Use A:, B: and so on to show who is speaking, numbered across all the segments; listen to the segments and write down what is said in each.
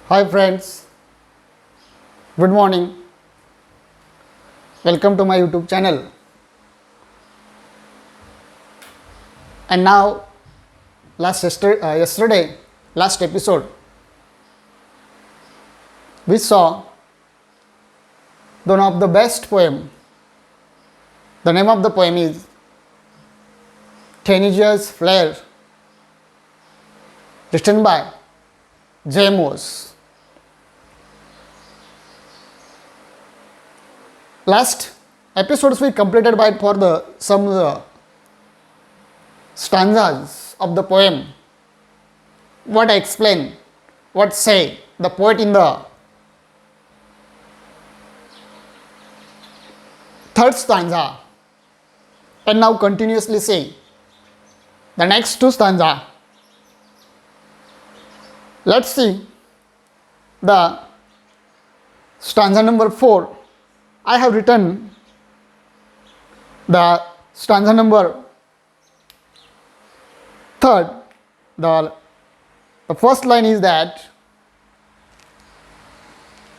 A: Hi friends, good morning. Welcome to my YouTube channel. And now, yesterday, last episode, we saw one of the best poem. The name of the poem is Teenager's Flare, written by J. Last episodes we completed by for the some stanzas of the poem. What I explain, what say the poet in the third stanza, and now continuously say the next two stanza. Let's see the stanza number 4. I have written the stanza number 3. The first line is that,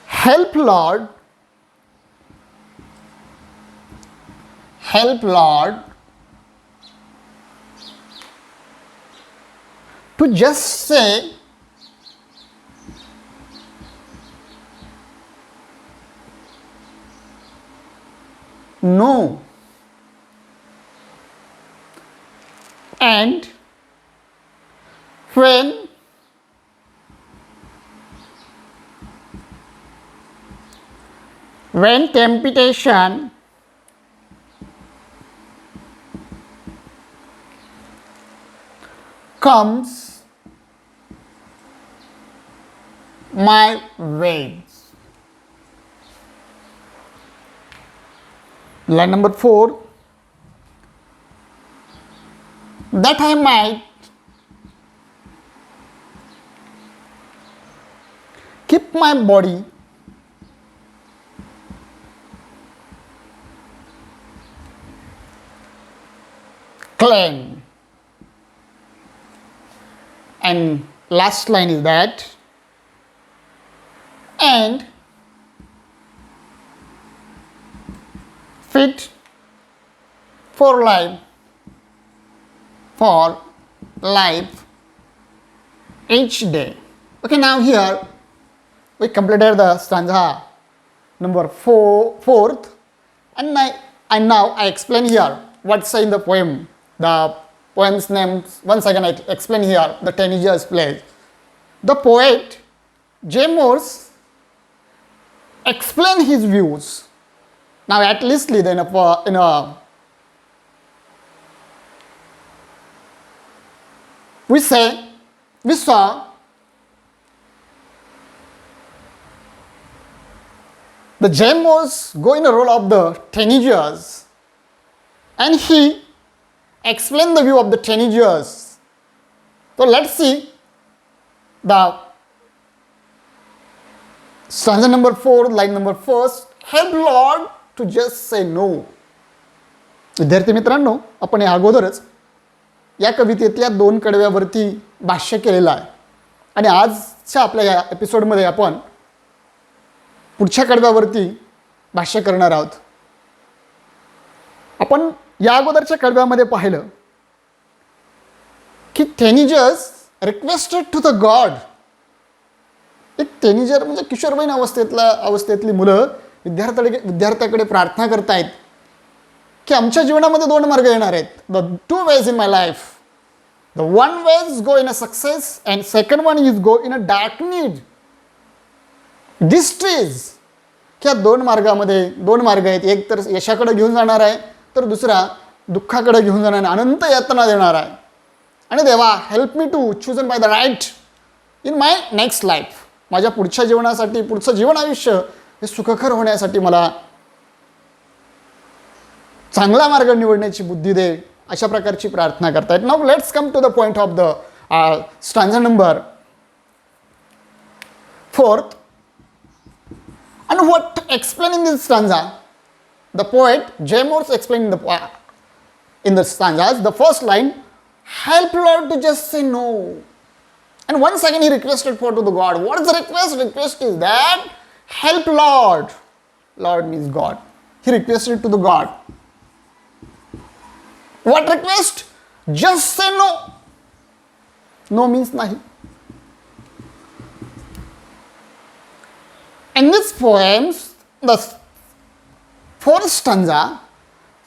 A: help Lord, to just say no, and when temptation comes my way. Line number 4, that I might keep my body clean. And last line is that, and fit for life each day. Okay, now here we completed the stanza number 4th, and now I explain here what's in the poem. The poem's name, once again I explain here, the Teenager's Flare. The poet J. Morse explain his views. Now at least we saw the J. Morse go in a role of the teenagers, and he explained the view of the teenagers. So let's see the stanza number 4, line number 1. Help Lord to just say no. विद्यार्थी मित्रांनो, आपण या अगोदरच या कवितेतल्या 2 कडव्यावरती भाष्य केलेलं आहे, आणि आजच्या आपल्या या एपिसोडमध्ये आपण पुढच्या कडव्यावरती भाष्य करणार आहोत. आपण या अगोदरच्या कडव्यामध्ये पाहिलं की टेनिजर्स रिक्वेस्टेड टू द गॉड. एक टेनिजर म्हणजे किशोरवयीन अवस्थेतली मुलं विद्यार्थ्याकडे प्रार्थना करतायत की आमच्या जीवनामध्ये 2 मार्ग येणार आहेत. The 2 ways in my life. The one way is go in a success, and second one is go in a dark need, distress. क्या 2 मार्गामध्ये 2 मार्ग आहेत. एक तर यशाकडे घेऊन जाणार आहे, तर दुसरा दुःखाकडे घेऊन जाणार आहे, अनंत यातना देणार आहे. आणि देवा, help me to chosen by the right in my next life. माझ्या पुढच्या जीवनासाठी, पुढचं जीवन आयुष्य हे सुखकर होण्यासाठी मला चांगला मार्ग निवडण्याची बुद्धी दे, अशा प्रकारची प्रार्थना करतायत. Now let's come to the point of the stanza number 4. And what explaining this stanza, the poet J. Morse explained in the stanzas, the first line, help Lord to just say no. And once again he requested for to the God. What is the request? Request is that, help Lord. Lord means God. He requested to the God. What request? Just say no. No means nahi. In this poem, the fourth stanza,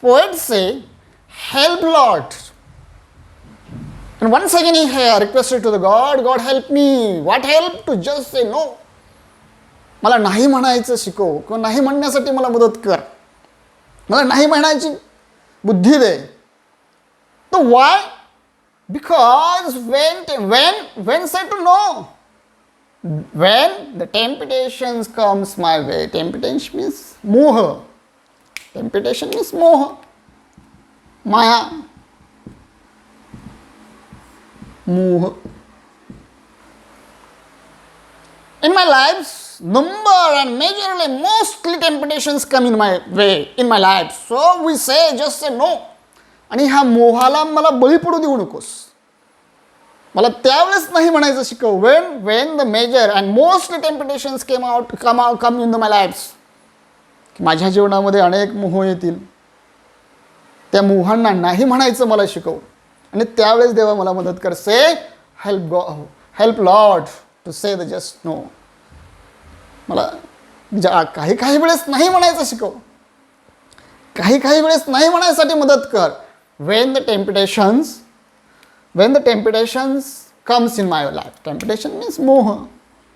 A: poets say, help Lord. And once again he requested to the God, God help me. What help? To just say no. मला नाही म्हणायचं शिकव किंवा नाही म्हणण्यासाठी मला मदत कर. मला नाही म्हणायची बुद्धी दे. So why? Because when say to no, when the temptations comes my way, temptation means moha. Temptation means moha, maya, moha. In my lives, number and majorly mostly temptations come in my way, in my life. So we say, just say no. आणि ह्या मोहाला मला बळी पडू देऊ नकोस. मला त्यावेळेस नाही म्हणायचं शिकव. when the major and mostly temptations come in my lives. माझ्या जीवनामध्ये अनेक मोह येतील. त्या मोहांना नाही म्हणायचं मला शिकव. आणि त्यावेळेस देवा मला मदत कर. से हेल्प लॉर्ड टू से द जस्ट नो. मला काही वेळेस नाही म्हणायचं शिकव. काही वेळेस नाही म्हणायसाठी मदत कर. When the temptations comes in my life. Temptation means मोह.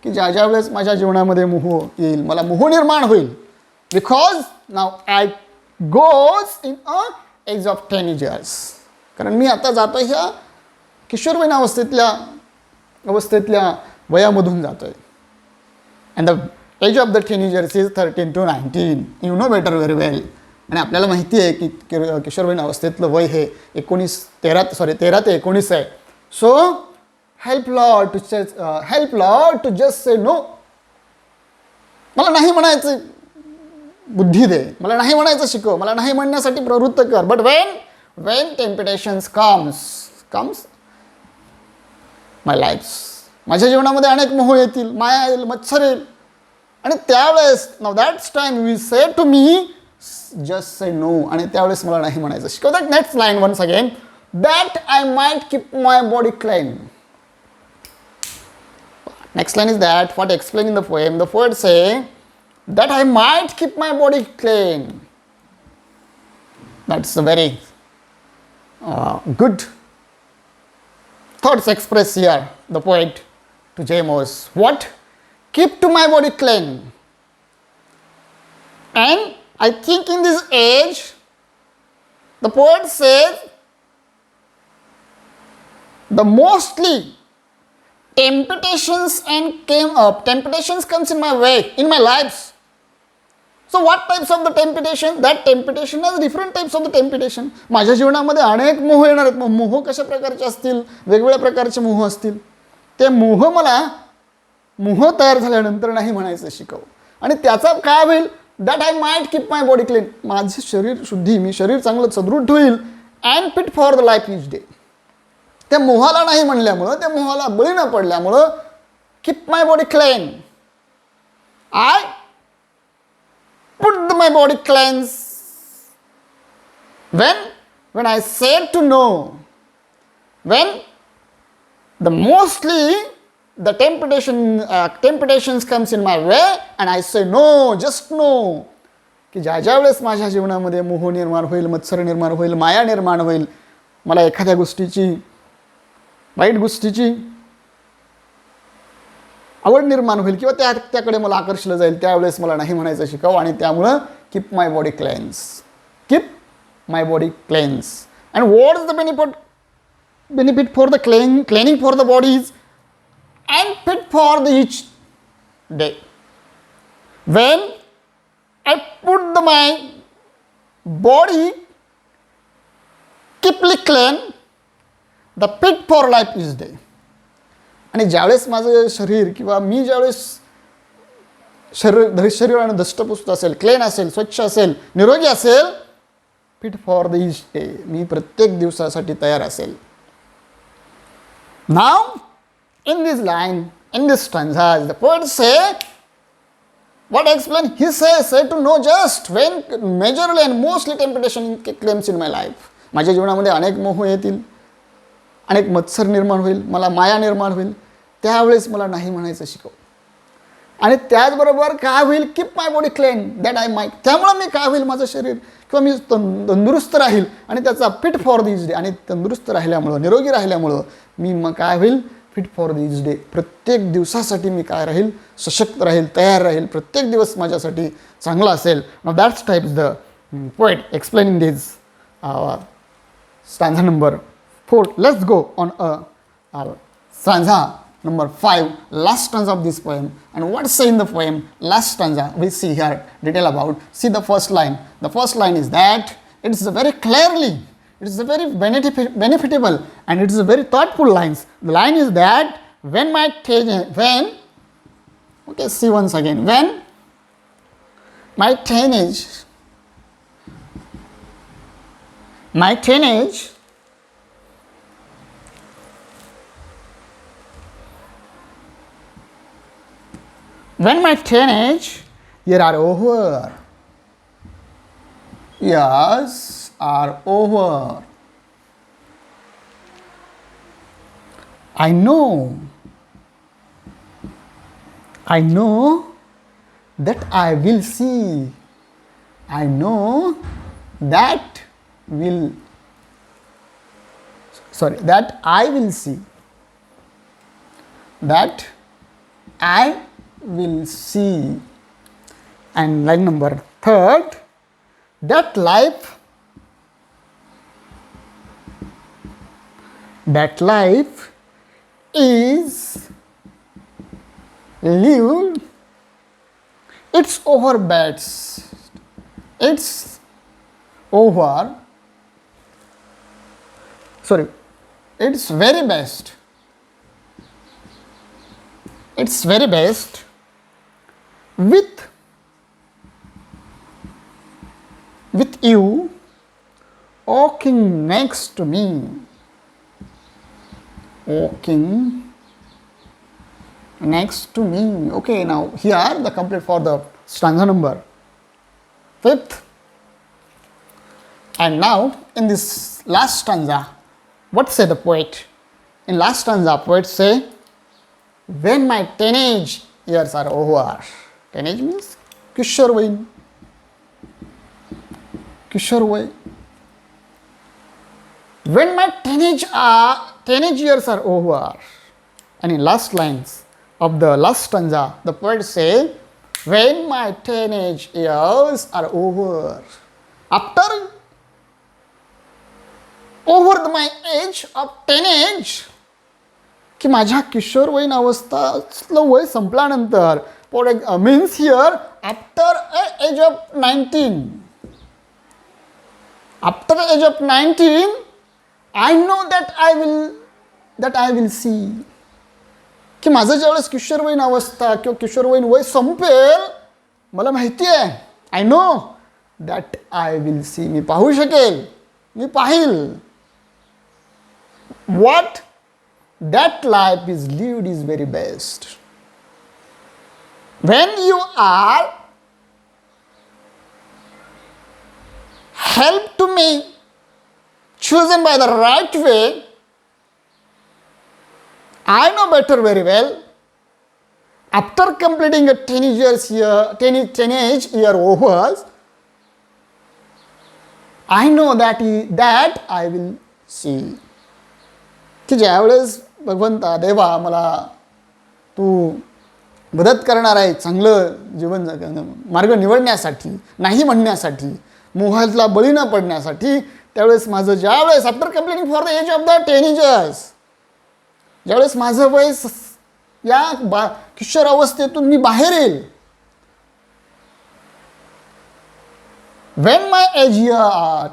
A: की ज्या वेळेस माझ्या जीवनामध्ये मोह येईल, मला मोह निर्माण होईल. Because now I goes in a age of teenagers. कारण मी आता जातो ह्या किशोरवयीन अवस्थेतल्या वयामधून जातोय. And the age of the teenagers is 13 to 19. You know better very well. आणि आपल्याला माहिती आहे की किशोरवयीन अवस्थेतलं वय हे 13 ते 19 आहे. So help Lord to just say no. मला नाही म्हणायचं बुद्धी दे. मला नाही म्हणायचं शिकव. मला नाही म्हणण्यासाठी प्रवृत्त कर. But when temptations comes my lives. माझ्या जीवनामध्ये अनेक मोह येतील, माया येईल, मत्सर येईल. आणि त्यावेळेस now that's time we say to me, just say no. आणि त्यावेळेस मला नाही म्हणायचं शिकव. That next line once again, that I might keep my body clean. Next line is that what explained in the poem. The poet say that I might keep my body clean. That's a very good thoughts expressed here. The poet to James. What? Keep to my body clean. And I think in this age, the poet says, the mostly temptations comes in my way, in my lives. So what types of the temptation? That temptation has different types of the temptation. माझ्या जीवनामध्ये अनेक मोह येणार आहेत. मोह कशा प्रकारचे असतील? वेगवेगळ्या प्रकारचे मोह असतील. ते मोह तयार झाल्यानंतर नाही म्हणायचं शिकव. आणि त्याचा काय होईल? That I might keep my body clean. माझे शरीर शुद्धी, मी शरीर चांगलं सदृढ होईल. And fit for the life each day. त्या मोहाला नाही म्हणल्यामुळं, त्या मोहाला बळी न पडल्यामुळं, keep my body clean. I put my body cleanse when I said to no. When the mostly the temptations comes in my way and I say no, just no. की ज्या वेळेस माझ्या जीवनामध्ये मोह निर्माण होईल, मत्सर निर्माण होईल, माया निर्माण होईल, मला एखाद्या गोष्टीची, वाईट गोष्टीची आवड निर्माण होईल किंवा त्याकडे मला आकर्षलं जाईल, त्यावेळेस मला नाही म्हणायचं शिकव. आणि त्यामुळं keep my body clans. Keep my body clans. And what is the benefit for the cleaning for the bodies and fit for the each day. When I put my body keeply clean, the fit for life is day. आणि ज्यावेळेस माझं शरीर किंवा मी ज्यावेळेस शरीराने धष्टपुष्ट असेल, clean असेल, स्वच्छ असेल, निरोगी असेल, fit for the each day, मी प्रत्येक दिवसासाठी तयार असेल. Now in this line, in this stanza, the poet say, what I explain? He says, say to know just when majorly and mostly temptation claims in my life. माझ्या जीवनामध्ये अनेक मोह येतील, अनेक मत्सर निर्माण होईल, मला माया निर्माण होईल, त्यावेळेस मला नाही म्हणायचं शिकव. आणि त्याचबरोबर काय होईल, keep my body clean that I my, त्यामुळं मी काय होईल, माझं शरीर किंवा मी तंदुरुस्त राहील आणि त्याचा फिट फॉर दिस डे, आणि तंदुरुस्त राहिल्यामुळं, निरोगी राहिल्यामुळं मी मग काय होईल, फिट फॉर दिस डे, प्रत्येक दिवसासाठी मी काय राहील, सशक्त राहील, तयार राहील, प्रत्येक दिवस माझ्यासाठी चांगला असेल. Now that's types the poet explaining this stanza number 4. Let's go on stanza number 5, last stanza of this poem. And what's say in the poem, last stanza, we see here detail about. See the first line. The first line is that it's very clearly, it's a very benefitable and it's a very thoughtful lines. The line is that when okay, see once again, when my teenage when my teenage years are over, I know that I will see. I know that I will see. That I will see. And line number 3, that life is lived, it's over best, it's over, sorry, it's very best, it's very best with you walking next to me, walking next to me. Okay, now here the complete for the stanza number 5th. And now in this last stanza, what say the poet? In last stanza, poet say, when my teenage years are over. Teenage means किशोर वयीन, किशोर वय. When my teenage years are over. And in last lines of the last stanza, the poet say, when my teenage years are over. After over my age of teenage, की माझ्या किशोरवयीन अवस्थेतलं वय संपल्यानंतर, means here after age of 19. After age of 19, I know that I will see. की माझं ज्यावेळेस किशोरवयीन अवस्था किंवा किशोरवयीन वय संपेल, मला माहिती आहे, I know that I will see, मी पाहू शकेल, मी पाहिल. What that life is lived is very best. When you are helped to me, chosen by the right way, I know better very well. After completing a teenage year over, I know that I will see. की ज्यावेळेस भगवंता देवा मला तू मदत करणार आहे चांगलं जीवन मार्ग निवडण्यासाठी, नाही म्हणण्यासाठी, मोहातला बळी न पडण्यासाठी, त्यावेळेस माझं ज्यावेळेस after completing for the age of the teenagers, ज्यावेळेस माझं वय या किशोर अवस्थेतून मी बाहेर येईल, when my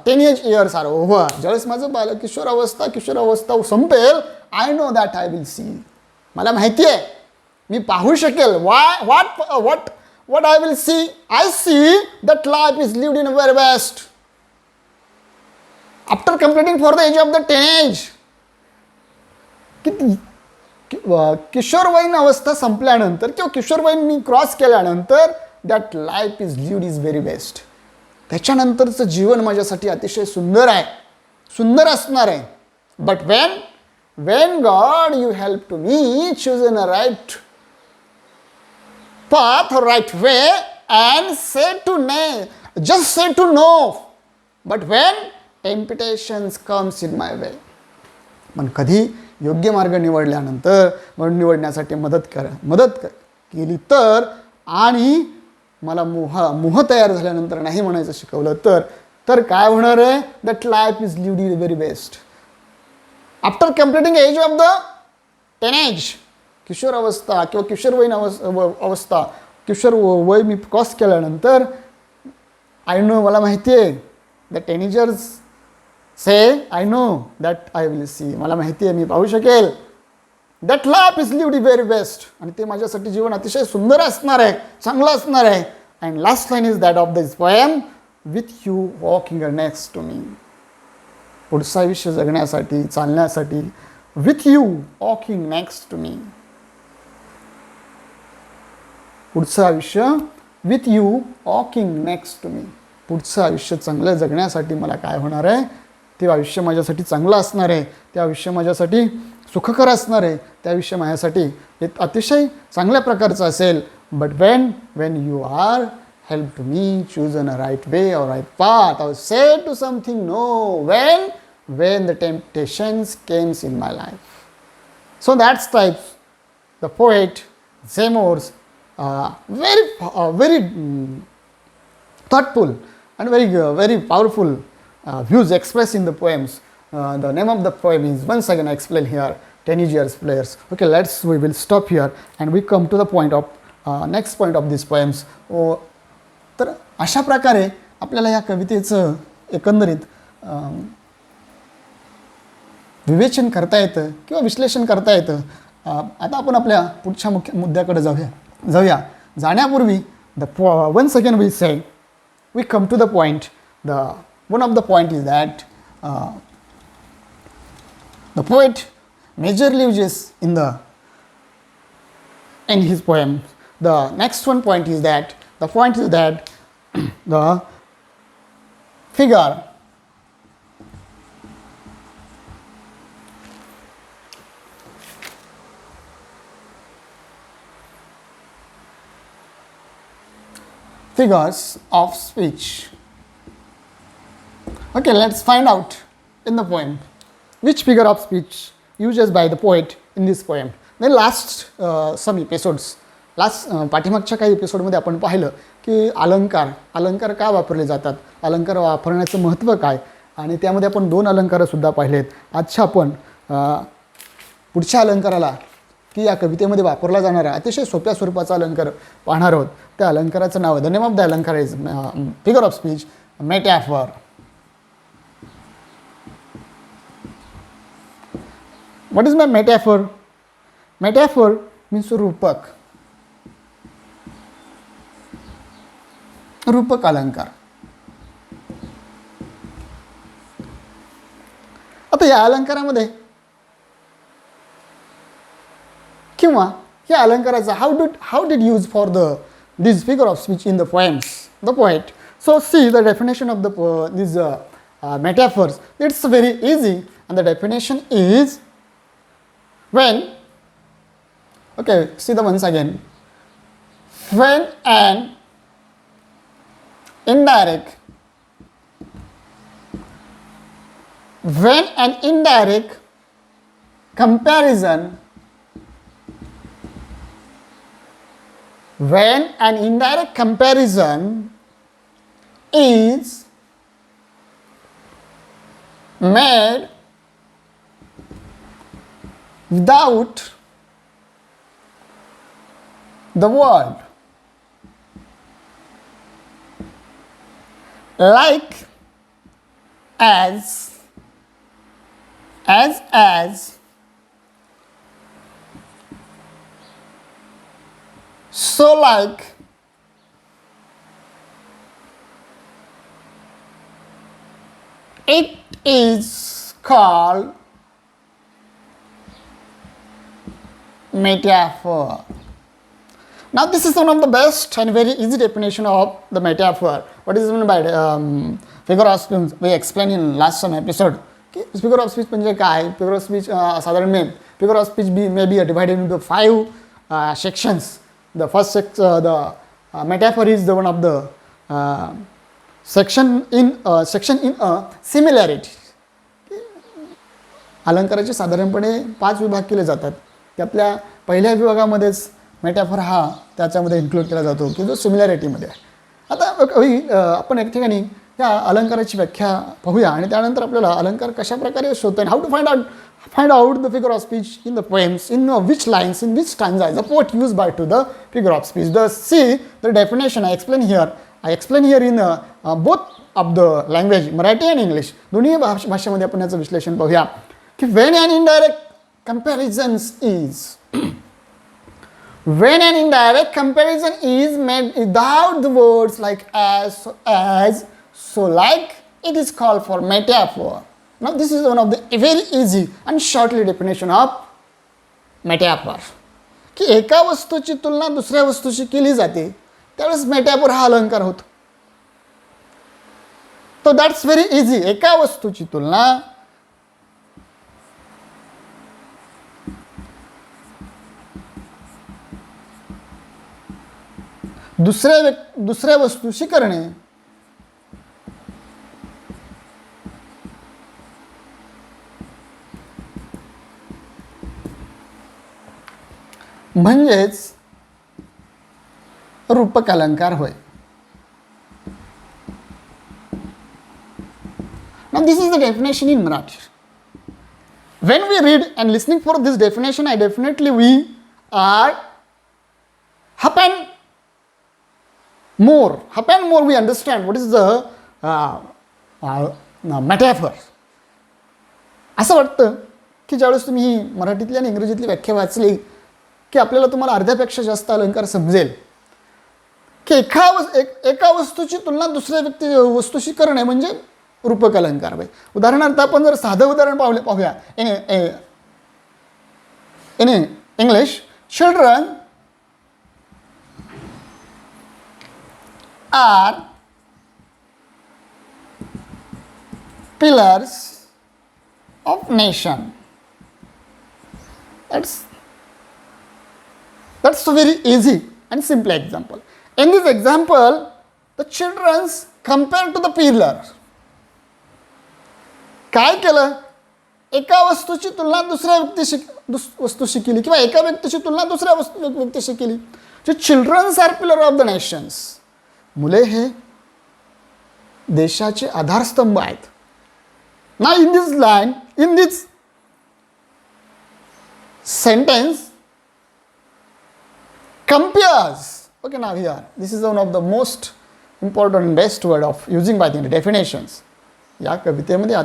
A: teenage years are over, ज्यावेळेस माझं किशोर अवस्था संपेल, I know that I will see. मला माहिती आहे, मी पाहू शकेल. What I will see? I see that life is lived in a very best. After completing for the age of the teenage, किशोरवयीन अवस्था संपल्यानंतर किंवा किशोरवयीन मी क्रॉस केल्यानंतर that life is lived is very best. त्याच्यानंतरचं जीवन माझ्यासाठी अतिशय सुंदर आहे, सुंदर असणार आहे. But when God you help to me choose in a right path or right way and just say to no. But when temptations comes in my way. पण कधी योग्य मार्ग निवडण्यासाठी मदत केली तर, आणि मला मोह तयार झाल्यानंतर नाही म्हणायचं शिकवलं तर काय होणार आहे? That life is lived is very best. After completing age of the teenage, किशोर अवस्था किंवा किशोरवयीन अवस्था, किशोर वय मी क्रॉस केल्यानंतर आय नो, मला माहिती आहे, द टीनेजर्स से आय नो दॅट आय विल सी, मला माहिती आहे मी पाहू शकेल. That life is lived very best, आणि ते माझ्यासाठी जीवन अतिशय सुंदर असणार आहे, चांगलं असणार आहे. And last line is that of this poem, with you walking next to me. पुढचं आयुष्य जगण्यासाठी, चालण्यासाठी, with you walking next to me. पुढचं आयुष्य with you walking next to me. पुढचं आयुष्य चांगलं जगण्यासाठी मला काय होणार आहे? ते आयुष्य माझ्यासाठी चांगलं असणार आहे, ते आयुष्य माझ्यासाठी सुखकर असणार आहे, ते आयुष्य माझ्यासाठी एक अतिशय चांगल्या प्रकारचं असेल. But when you are help to me choose in a right way और राईट पाथ और say to something no when the temptations came in my life. So that's type the poet Zemmour's very thoughtful and very powerful views expressed in the poems. The name of the poem is once again I explain here, Teenagers Players. Okay, we will stop here and we come to the point of next point of these poems. तर अशा प्रकारे आपल्याला या कवितेचं एकंदरीत विवेचन करता येतं किंवा विश्लेषण करता येतं. आता आपण आपल्या पुढच्या मुख्य मुद्द्याकडे जाऊया. जाण्यापूर्वी once again we say, we come to the point. One of the point is that the poet majorly uses in his poem. The next point is that the figures of speech. Okay, let's find out in the poem which figure of speech uses by the poet in this poem. Then some episodes, पाठीमागच्या काही एपिसोडमध्ये आपण पाहिलं की अलंकार का वापरले जातात, अलंकार वापरण्याचं महत्त्व काय, आणि त्यामध्ये आपण 2 अलंकारसुद्धा पाहिलेत. आजच्या आपण पुढच्या अलंकाराला की या कवितेमध्ये वापरला जाणारा अतिशय सोप्या स्वरूपाचा अलंकार पाहणार आहोत. त्या अलंकाराचं नाव, द नेम ऑफ द अलंकार is figure of speech, मेटॅफर. What is my मेटॅफर? मेटॅफर means रूपक अलंकार. आता या अलंकारामध्ये किंवा या अलंकाराचा how did use for this figure of speech in the poems, the poet. So see the definition of these metaphors. It's very easy, and the definition is see the once again, when an indirect comparison is made without the word, like as so like it is called metaphor. Now this is one of the best and very easy definition of the metaphor. What is meant by figure of speech? We explained in last some episode. Okay? Figure of speech म्हणजे काय? Figure of speech साधारण में figure of speech may be divided into 5 sections. The first the metaphor is the one of the section in similarity. अलंकाराचे साधारणपणे 5 विभाग केले जातात. त्यातल्या पहिल्या विभागामध्येच मेटाफर हा त्याच्यामध्ये इन्क्लूड केला जातो की जो सिमिलॅरिटीमध्ये आहे. आता आपण एक ठिकाणी त्या अलंकाराची व्याख्या पाहूया आणि त्यानंतर आपल्याला अलंकार कशा प्रकारे शोधता येईल. How to find out the figure of speech in the poems, in which lines, in which stanza the poet used by to the figure of speech. The definition I explain here in both of the language, Marathi and English. दोन्ही भाषेमध्ये आपण याचं विश्लेषण पाहूया की when an indirect comparison is made without the words like as, so, like, it is called for metaphor. Now this is one of the very easy and shortly definition of metaphor. की एका वस्तूची तुलना दुसऱ्या वस्तूशी केली जाते त्यावेळेस metaphor हा अलंकार होतो. तो दॅट्स व्हेरी इझी. एका वस्तूची तुलना दुसऱ्या वस्तूशी करणे म्हणजेच रूपक अलंकार होय. Now this is the definition in Marathi. When we read and listening for this definition, we are happen more we understand what is the metaphor. असं वाटतं की ज्यावेळेस तुम्ही मराठीतली आणि इंग्रजीतली व्याख्या वाचली की आपल्याला तुम्हाला अर्ध्यापेक्षा जास्त अलंकार समजेल की एका वस्तूची तुलना दुसऱ्या वस्तूशी करणे म्हणजे रूपक अलंकार. उदाहरणार्थ आपण जर साधं उदाहरण पाहूया in English, children are pillars of nation. That's a very easy and simple example. In this example, the children compared to the pillar. काय केलं? एका वस्तूची तुलना दुसऱ्या वस्तूशी केली किंवा एका व्यक्तीची तुलना दुसऱ्या व्यक्तीशी केली. जे childrens are pillar of the nations. मुले हे देशाचे आधारस्तंभ आहेत. Now in this sentence compares. Okay, now here this is one of the most important and best word of using by the definitions. या कवितेमध्ये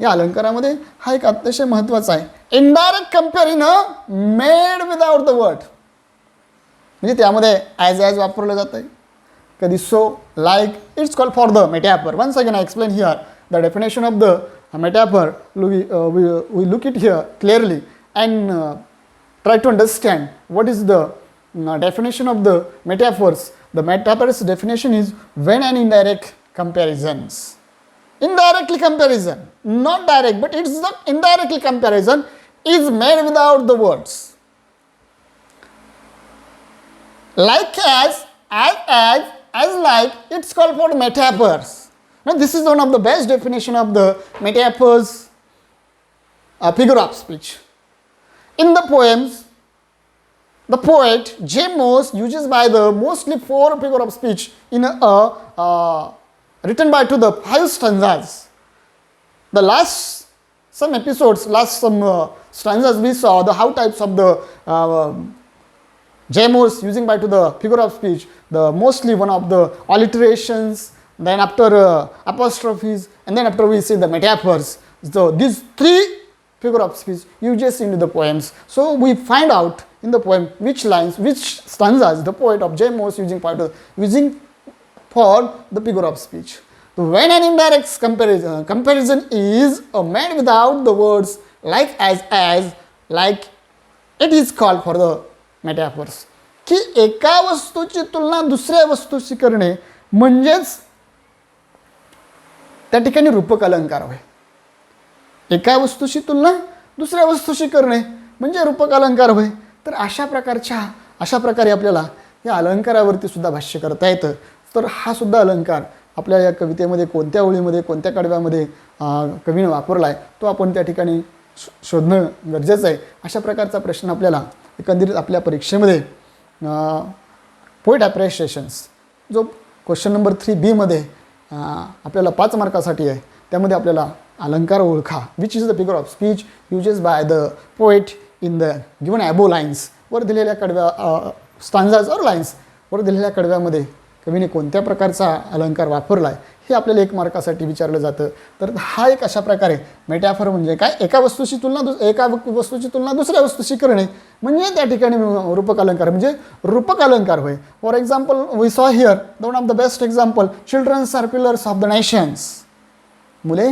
A: या अलंकारामध्ये हा एक अतिशय महत्त्वाचा आहे. Indirect comparing made without the word. म्हणजे त्यामध्ये ॲज वापरलं जातं आहे. कधी so, like, it's called for the metaphor. Once again I explain here the definition of the metaphor. We look it here clearly and try to understand what is the definition of the metaphors. The metaphor's definition is when an indirect comparisons. Indirectly comparison, not direct, but it's the indirectly comparison is made without the words. Like as like, it's called for metaphors. Now this is one of the best definition of the metaphors, figure of speech. In the poems, the poet James uses by the mostly 4 figure of speech in written by to the 5 stanzas. The last some stanzas we saw the how types of the James using by to the figure of speech. The mostly one of the alliterations, then after apostrophes, and then after we see the metaphors. So these 3 figure of speech uses into the poems. So we find out in the poem which lines, which stanzas the poet of James using for the figure of speech. So when an indirect comparison is made without the words like as, like, it is called for the metaphors, की एका वस्तूची तुलना दुसऱ्या वस्तूशी करणे म्हणजेच त्या ठिकाणी रूपक अलंकार होय. एका वस्तूशी तुलना दुसऱ्या वस्तूशी करणे म्हणजे रूपक अलंकार होय. तर अशा प्रकारे आपल्याला या अलंकारावरती सुद्धा भाष्य करता येतं. तर हा सुद्धा अलंकार आपल्या या कवितेमध्ये कोणत्या ओळीमध्ये कोणत्या कडव्यामध्ये कवीने वापरला आहे तो आपण त्या ठिकाणी शोधणं गरजेचं आहे. अशा प्रकारचा प्रश्न आपल्याला एकंदरीत आपल्या परीक्षेमध्ये पोएट ॲप्रिशिएशन्स जो क्वेश्चन नंबर 3B आपल्याला 5 मार्कासाठी आहे, त्यामध्ये आपल्याला अलंकार ओळखा which is the figure of speech uses by the poet in the given above lines, वर दिलेल्या कडव्या स्टांजाज और लाईन्स वर दिलेल्या कडव्यामध्ये कवीने कोणत्या प्रकारचा अलंकार वापरला आहे हे आपल्याला 1 मार्कासाठी विचारलं जातं. तर हा एक अशा प्रकारे मेटाफर म्हणजे काय, एका वस्तूची तुलना दुसऱ्या वस्तूशी करणे म्हणजे त्या ठिकाणी रूपक अलंकार म्हणजे रूपक अलंकार होय. For example we saw here the one of the best example, childrens are pillars of the nations. मुले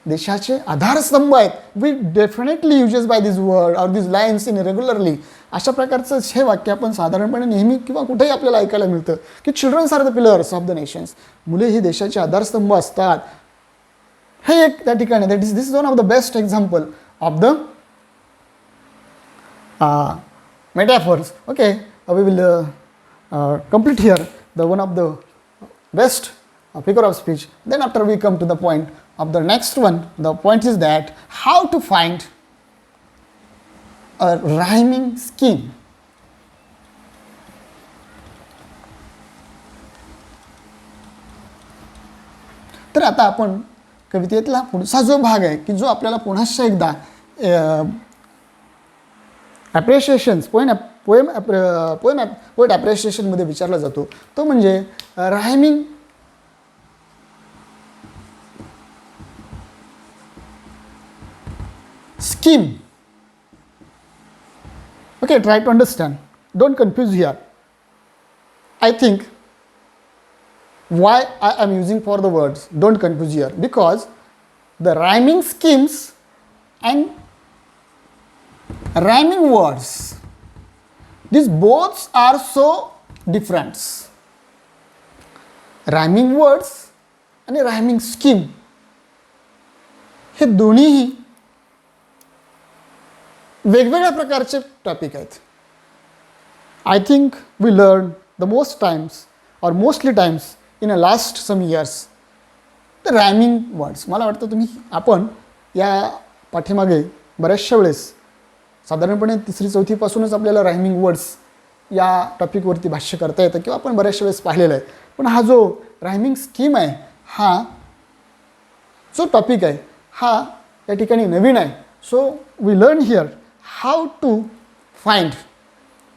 A: देशाचे आधारस्तंभ आहेत. We definitely uses by this word or this lines in regularly. अशा प्रकारचं हे वाक्य आपण साधारणपणे नेहमी किंवा कुठेही आपल्याला ऐकायला मिळतं की childrens are the pillars of the nations. मुले ही देशाचे आधारस्तंभ असतात. हे एक त्या ठिकाणी this is one of the best example of the metaphors. Okay, we will complete here the one of the best figure of speech. Then after we come to the point of the next one, the point is that how to find a rhyming scheme. तर आता आपण कवितेतला पुढचा जो भाग आहे की जो आपल्याला पुन्हा एकदा ॲप्रिशिएशन्स पोएट ॲप्रिशिएशनमध्ये विचारला जातो तो म्हणजे rhyming scheme. Okay, try to understand. Don't confuse here. I think why I am using for the words don't confuse here, because the rhyming schemes and rhyming words, these both are so different. Rhyming words and rhyming scheme हे दोन्हीही वेगवेगळ्या प्रकारचे topic आहेत. I think we learn the most times or mostly times in a last some years the rhyming words. मला वाटतं आपण या पाठीमागे बऱ्याचशा वेळेस साधारणपणे 3री-4थी पासूनच आपल्याला रायमिंग वर्ड्स या टॉपिकवरती भाष्य करता येतं किंवा आपण बऱ्याचशा वेळेस पाहिलेलं आहे. पण हा जो रायमिंग स्कीम आहे, हा जो टॉपिक आहे हा या ठिकाणी नवीन आहे. So we learn here how to find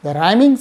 A: the rhyming